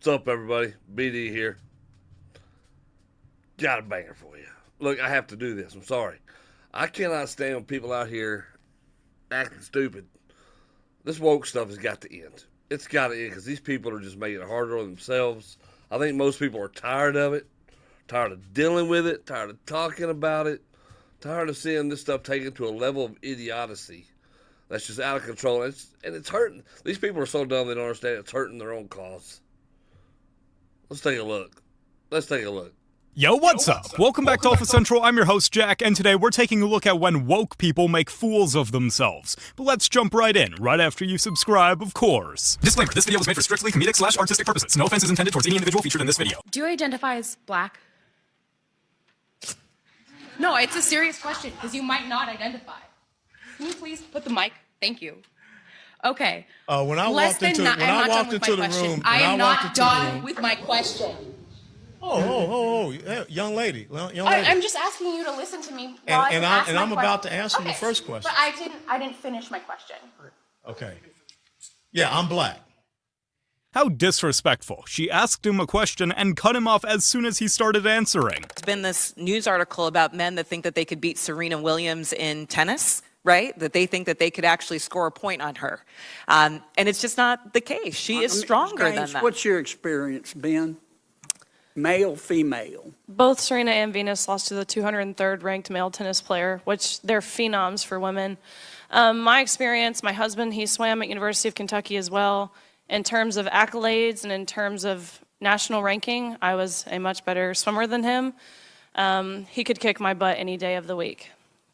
What's up, everybody? BD here. Got a banger for you. Look, I have to do this. I'm sorry. I cannot stand when people out here acting stupid. This woke stuff has got to end. It's got to end because these people are just making it harder on themselves. I think most people are tired of it, tired of dealing with it, tired of talking about it, tired of seeing this stuff taken to a level of idiocy that's just out of control. And it's hurting. These people are so dumb they don't understand it's hurting their own cause. Let's take a look. Yo, what's up? Welcome back to Alpha Central. I'm your host, Jack, and today we're taking a look at when woke people make fools of themselves. But let's jump right in, right after you subscribe, of course. Disclaimer, this video was made for strictly comedic/artistic purposes. No offense is intended towards any individual featured in this video. Do you identify as black? No, it's a serious question, because you might not identify. Can you please put the mic? Thank you. Okay. When I walked into the room, I am not done with my question. young lady. I'm just asking you to listen to me. I'm about to answer the first question. But I didn't finish my question. Okay. Yeah, I'm black. How disrespectful. She asked him a question and cut him off as soon as he started answering. There's been this news article about men that think that they could beat Serena Williams in tennis, right? That they think that they could actually score a point on her. And it's just not the case. She is stronger than that. What's your experience, Ben? Male, female? Both Serena and Venus lost to the 203rd ranked male tennis player, which they're phenoms for women. My experience, my husband, he swam at University of Kentucky as well. In terms of accolades and in terms of national ranking, I was a much better swimmer than him. He could kick my butt any day of the week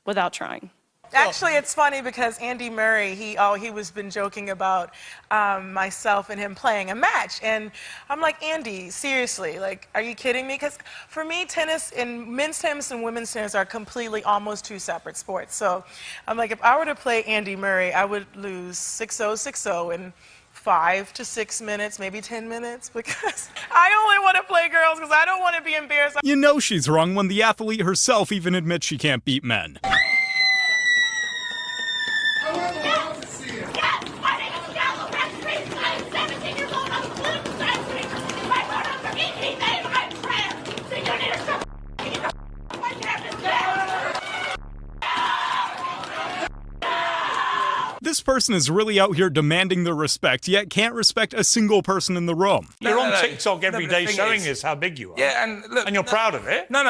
without trying. Actually, it's funny because Andy Murray, he was been joking about myself and him playing a match. And I'm like, Andy, seriously, like, are you kidding me? Because for me, tennis and men's tennis and women's tennis are completely almost two separate sports. So I'm like, if I were to play Andy Murray, I would lose 6-0, 6-0 in 5 to 6 minutes, maybe 10 minutes, because I only want to play girls because I don't want to be embarrassed. You know she's wrong when the athlete herself even admits she can't beat men. This person is really out here demanding the respect, yet can't respect a single person in the room. You're on TikTok every day showing us how big you are. Yeah, and look... And you're proud of it? No,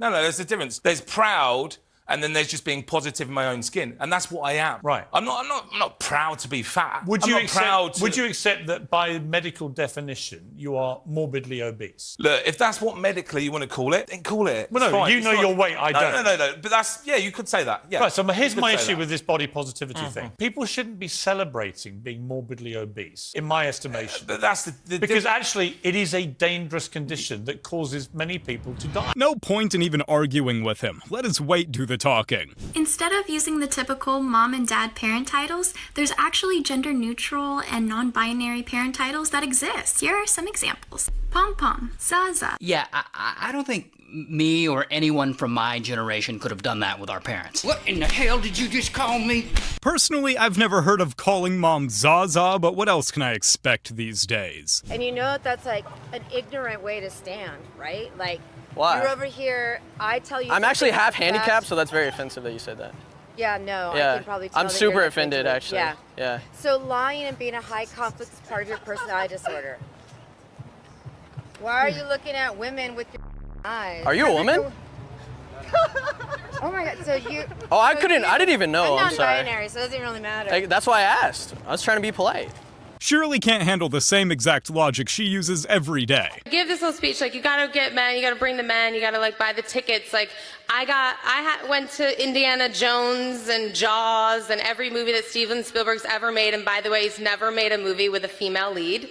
there's a difference. There's proud, and then there's just being positive in my own skin, and that's what I am. Right. I'm not proud to be fat. Would you accept that by medical definition you are morbidly obese? Look, if that's what medically you want to call it, then call it. Well, no, you know your weight, I don't. No. But that's, yeah, you could say that. Yeah. Right, so here's my issue with this body positivity thing. People shouldn't be celebrating being morbidly obese, in my estimation. But that's the because actually it is a dangerous condition that causes many people to die. No point in even arguing with him. Let his weight do the talking. Instead of using the typical mom and dad parent titles, there's actually gender-neutral and non-binary parent titles that exist. Here are some examples. Pom-pom, Zaza. Yeah, I don't think me or anyone from my generation could have done that with our parents. What in the hell did you just call me? Personally, I've never heard of calling mom Zaza, but what else can I expect these days? And you know that's like an ignorant way to stand, right? Like, why? You're over here, I tell you... I'm actually half handicapped, so that's very offensive that you said that. Yeah, no, I can probably tell I'm super offended, actually. Yeah. So lying and being a high conflict is part of your personality disorder. Why are you looking at women with your eyes? Are you a woman? Oh my God, so you... Oh, I didn't even know, I'm sorry. I'm non-binary, so it doesn't really matter. That's why I asked. I was trying to be polite. Surely can't handle the same exact logic she uses every day. Give this little speech, like, you gotta get men, you gotta bring the men, you gotta, like, buy the tickets. Like, went to Indiana Jones and Jaws and every movie that Steven Spielberg's ever made, and by the way, he's never made a movie with a female lead.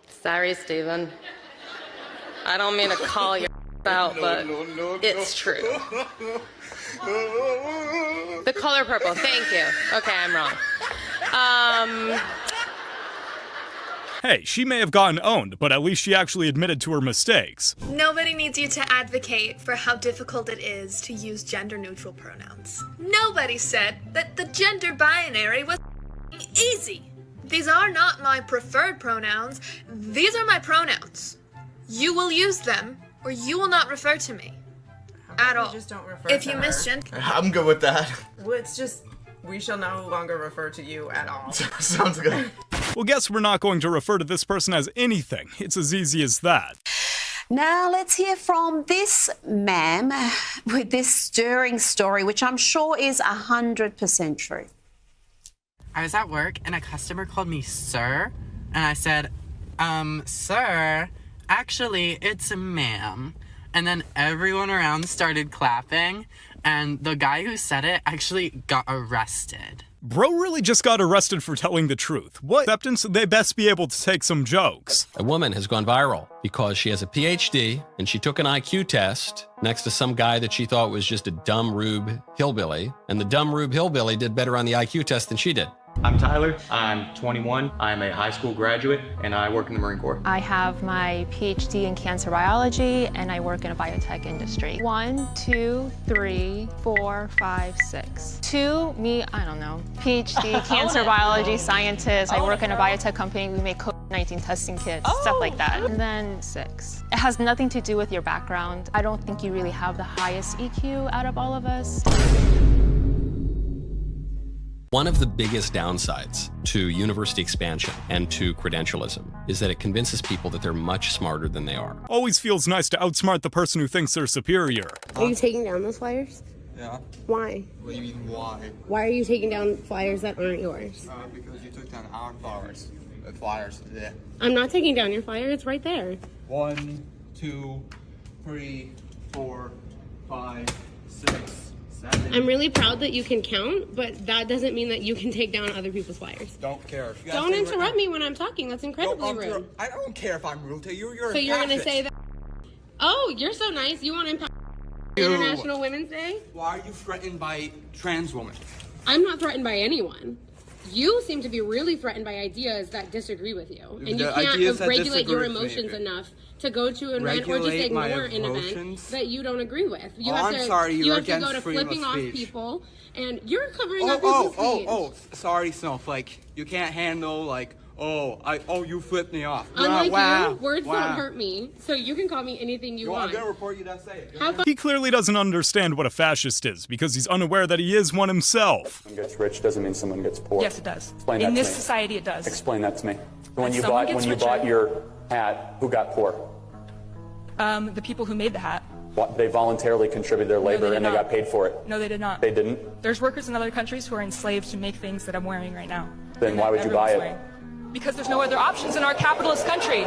Sorry, Steven. I don't mean to call you out, but it's true. The color purple, thank you. Okay, I'm wrong. Hey, she may have gotten owned, but at least she actually admitted to her mistakes. Nobody needs you to advocate for how difficult it is to use gender-neutral pronouns. Nobody said that the gender binary was easy. These are not my preferred pronouns. These are my pronouns. You will use them, or you will not refer to me. At all. Just don't refer if to you her. misgender. I'm good with that. Well, it's just, we shall no longer refer to you at all. Sounds good. Well, guess we're not going to refer to this person as anything. It's as easy as that. Now let's hear from this ma'am with this stirring story, which I'm sure is 100% true. I was at work and a customer called me sir, and I said, sir, actually it's a ma'am. And then everyone around started clapping, and the guy who said it actually got arrested. Bro really just got arrested for telling the truth. What acceptance? They best be able to take some jokes. A woman has gone viral because she has a PhD and she took an IQ test next to some guy that she thought was just a dumb rube hillbilly. And the dumb rube hillbilly did better on the IQ test than she did. I'm Tyler, I'm 21, I'm a high school graduate, and I work in the Marine Corps. I have my PhD in cancer biology, and I work in a biotech industry. 1, 2, 3, 4, 5, 6. 2, me, I don't know. PhD, cancer biology scientist. I work in a biotech company. We make COVID-19 testing kits, stuff like that. And then 6. It has nothing to do with your background. I don't think you really have the highest EQ out of all of us. One of the biggest downsides to university expansion and to credentialism is that it convinces people that they're much smarter than they are. Always feels nice to outsmart the person who thinks they're superior. Are you taking down those flyers? Yeah. Why? What do you mean, why? Why are you taking down flyers that aren't yours? Because you took down our flyers. Flyers, yeah. I'm not taking down your flyer, it's right there. 1, 2, 3, 4, 5, 6, 7. I'm really proud that you can count, but that doesn't mean that you can take down other people's flyers. Don't care. Don't interrupt me when I'm talking. That's incredibly rude. I don't care if I'm rude to you. You're So a you're going to fascist. say that? Oh, you're so nice. You want to impact International Women's Day? Why are you threatened by trans women? I'm not threatened by anyone. You seem to be really threatened by ideas that disagree with you. And you can't regulate your emotions enough to go to an event or just ignore an event that you don't agree with. You have to, sorry, you you're have to against go to freedom flipping of off speech. people, and you're covering up people's speech. Sorry, Snowflake. You can't handle, like, you flipped me off. Unlike wow, you, words wow. don't hurt me, so you can call me anything you want. I'm gonna report you that say. He clearly doesn't understand what a fascist is because he's unaware that he is one himself. Someone gets rich doesn't mean someone gets poor. Yes, it does. Explain that In to this me. society, it does. Explain that to me. When you someone bought gets richer- your hat, who got poor? The people who made the hat. They voluntarily contributed their labor did and they not. got paid for it. No, they did not. They didn't? There's workers in other countries who are enslaved to make things that I'm wearing right now. Then why would you buy Everyone's it? wearing. Because there's no other options in our capitalist country.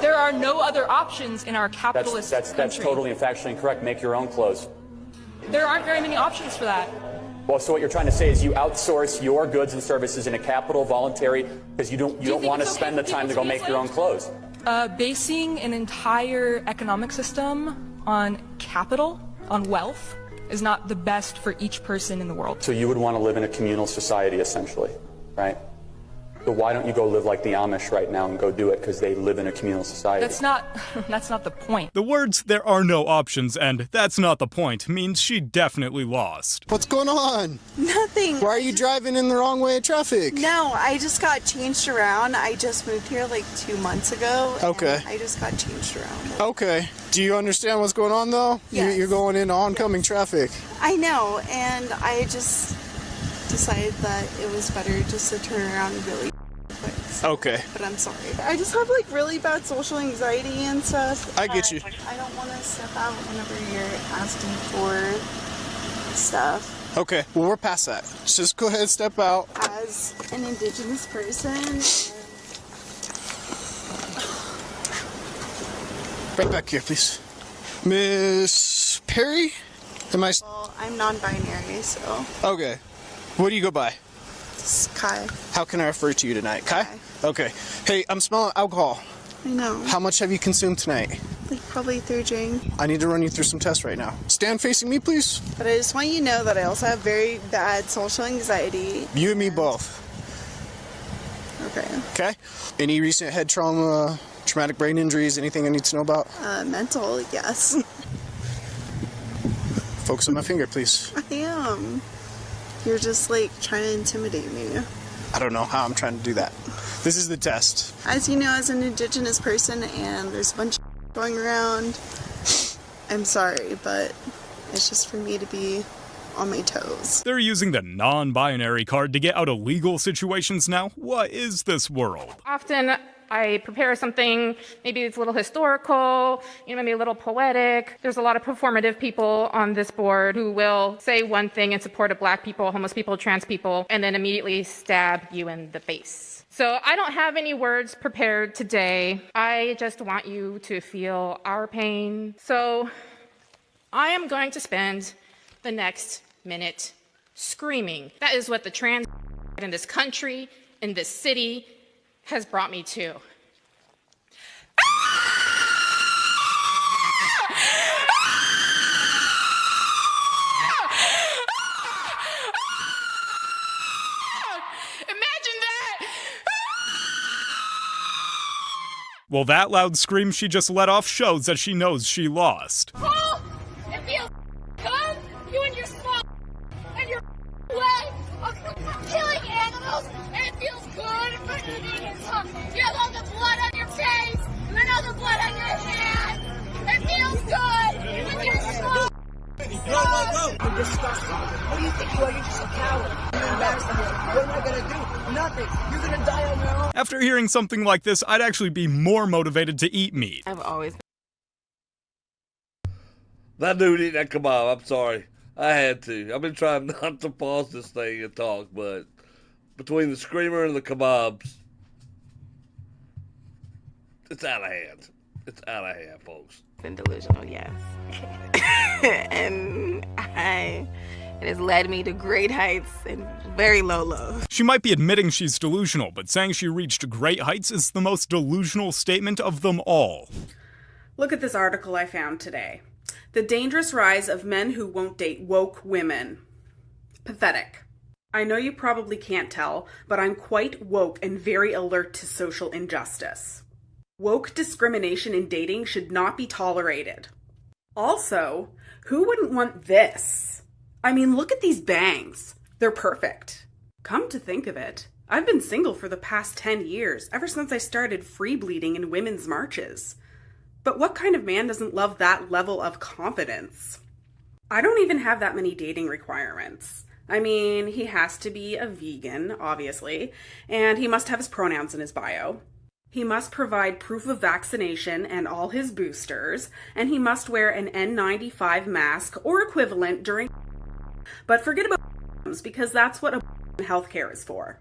There are no other options in our capitalist That's country. totally and factually incorrect. Make your own clothes. There aren't very many options for that. Well, so what you're trying to say is you outsource your goods and services in a capital voluntary because you don't think want to it's okay spend the for time to people go to be make your own clothes. Basing an entire economic system on capital, on wealth, is not the best for each person in the world. So you would want to live in a communal society, essentially, right? So why don't you go live like the Amish right now and go do it because they live in a communal society? That's not the point. The words, there are no options, and that's not the point, means she definitely lost. What's going on? Nothing. Why are you driving in the wrong way of traffic? No, I just got changed around. I just moved here like 2 months ago. Okay. I just got changed around. Okay. Do you understand what's going on, though? Yes. You're going into oncoming traffic. I know, and I just decided that it was better just to turn around really quick. Okay. But I'm sorry. I just have like really bad social anxiety and stuff. I get you. I don't want to step out whenever you're asking for stuff. Okay, well, we're past that. Just go ahead and step out. As an Indigenous person. Right back here, please. Miss Perry? Well, I'm non-binary, so. Okay. What do you go by? It's Kai. How can I refer to you tonight? Kai? Okay. Hey, I'm smelling alcohol. I know. How much have you consumed tonight? Like probably 3 drinks. I need to run you through some tests right now. Stand facing me, please. But I just want you to know that I also have very bad social anxiety. You and me both. Okay. Okay. Any recent head trauma, traumatic brain injuries, anything I need to know about? Mental, yes. Focus on my finger, please. I am. You're just like trying to intimidate me. I don't know how I'm trying to do that. This is the test. As you know, as an Indigenous person, and there's a bunch of going around, I'm sorry, but it's just for me to be on my toes. They're using the non-binary card to get out of legal situations now? What is this world? Often I prepare something, maybe it's a little historical, maybe a little poetic. There's a lot of performative people on this board who will say one thing in support of Black people, homeless people, trans people, and then immediately stab you in the face. So I don't have any words prepared today. I just want you to feel our pain. So I am going to spend the next minute screaming. That is what the trans in this country, in this city, has brought me to. Imagine that! Well, that loud scream she just let off shows that she knows she lost. Oh, it feels good. You and your small and your way of killing animals, and it feels good for Canadians. You have all the blood on your face and all the blood on your hands. It feels good with your small. Go! You're disgusting. What do you think you are? You're just a coward. You're embarrassed of yourself. What am I gonna do? Nothing. You're gonna die on your own. After hearing something like this, I'd actually be more motivated to eat meat. I've always. That dude eating that kebab, I'm sorry. I had to. I've been trying not to pause this thing and talk, but between the screamer and the kebabs, it's out of hand. It's out of hand, folks. Been delusional, yes. And it has led me to great heights and very low lows. She might be admitting she's delusional, but saying she reached great heights is the most delusional statement of them all. Look at this article I found today. The dangerous rise of men who won't date woke women. Pathetic. I know you probably can't tell, but I'm quite woke and very alert to social injustice. Woke discrimination in dating should not be tolerated. Also, who wouldn't want this? I mean, look at these bangs. They're perfect. Come to think of it, I've been single for the past 10 years, ever since I started free bleeding in women's marches. But what kind of man doesn't love that level of confidence? I don't even have that many dating requirements. I mean, he has to be a vegan, obviously, and he must have his pronouns in his bio. He must provide proof of vaccination and all his boosters, and he must wear an N95 mask or equivalent during. But forget about because that's what healthcare is for.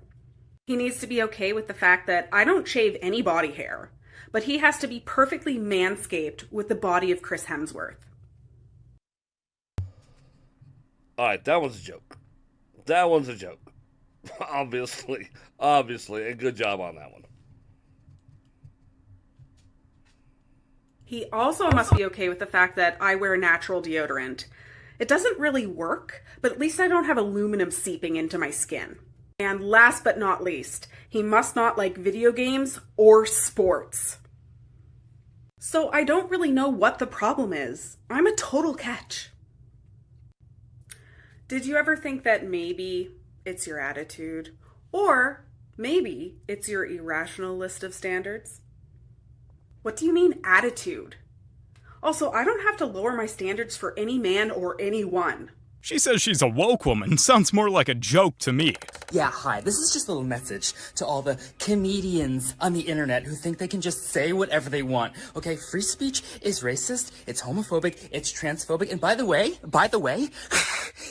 He needs to be okay with the fact that I don't shave any body hair, but he has to be perfectly manscaped with the body of Chris Hemsworth. All right, that one's a joke. That one's a joke. Obviously, and good job on that one. He also must be okay with the fact that I wear natural deodorant. It doesn't really work, but at least I don't have aluminum seeping into my skin. And last but not least, he must not like video games or sports. So I don't really know what the problem is. I'm a total catch. Did you ever think that maybe it's your attitude? Or maybe it's your irrational list of standards? What do you mean, attitude? Also, I don't have to lower my standards for any man or anyone. She says she's a woke woman. Sounds more like a joke to me. Yeah, hi. This is just a little message to all the comedians on the internet who think they can just say whatever they want. Okay, free speech is racist, it's homophobic, it's transphobic, and by the way,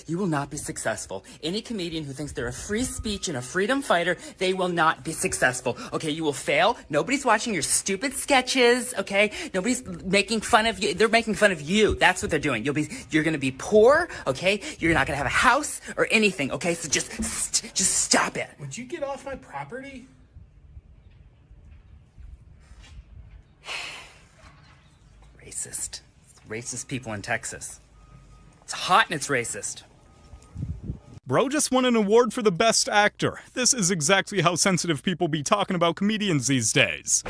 you will not be successful. Any comedian who thinks they're a free speech and a freedom fighter, they will not be successful. Okay, you will fail. Nobody's watching your stupid sketches, okay? Nobody's making fun of you. They're making fun of you. That's what they're doing. You're gonna be poor, okay? You're not gonna have a house or anything, okay? So just stop it. Would you get off my property? Racist. Racist people in Texas. It's hot and it's racist. Bro just won an award for the best actor. This is exactly how sensitive people be talking about comedians these days.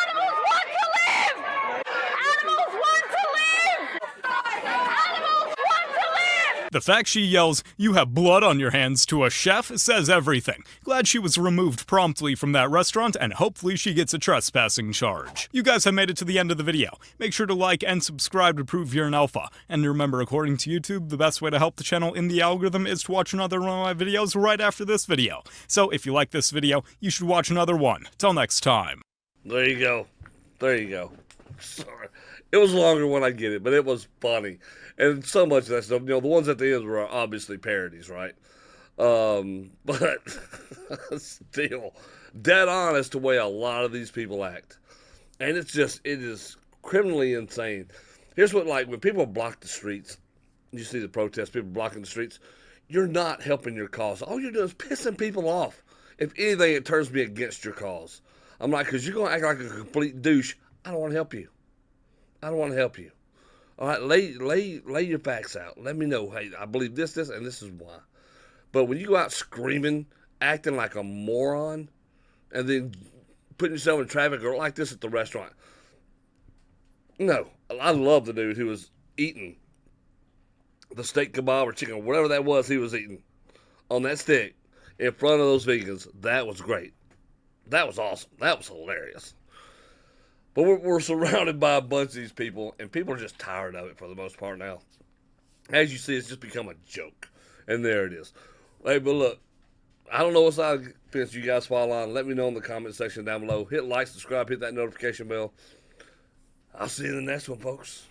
Animals want to live! Animals The fact she yells, "You have blood on your hands" to a chef says everything. Glad she was removed promptly from that restaurant, and hopefully she gets a trespassing charge. You guys have made it to the end of the video. Make sure to like and subscribe to prove you're an alpha. And remember, according to YouTube, the best way to help the channel in the algorithm is to watch another one of my videos right after this video. So if you like this video, you should watch another one. Till next time. There you go. There you go. Sorry. It was longer when I get it, but it was funny. And so much of that stuff, the ones at the end were obviously parodies, right? But still, dead honest the way a lot of these people act. And it is criminally insane. Here's what, like, when people block the streets, you see the protests, people blocking the streets, you're not helping your cause. All you're doing is pissing people off. If anything, it turns me against your cause. I'm like, because you're going to act like a complete douche. I don't want to help you. I don't want to help you. All right, lay your facts out. Let me know, hey, I believe this, and this is why. But when you go out screaming, acting like a moron, and then putting yourself in traffic or like this at the restaurant. No, I love the dude who was eating the steak kebab or chicken or whatever that was he was eating on that stick in front of those vegans. That was great. That was awesome. That was hilarious. But we're surrounded by a bunch of these people, and people are just tired of it for the most part now. As you see, it's just become a joke. And there it is. Hey, but look, I don't know what side of the fence you guys fall on. Let me know in the comment section down below. Hit like, subscribe, hit that notification bell. I'll see you in the next one, folks.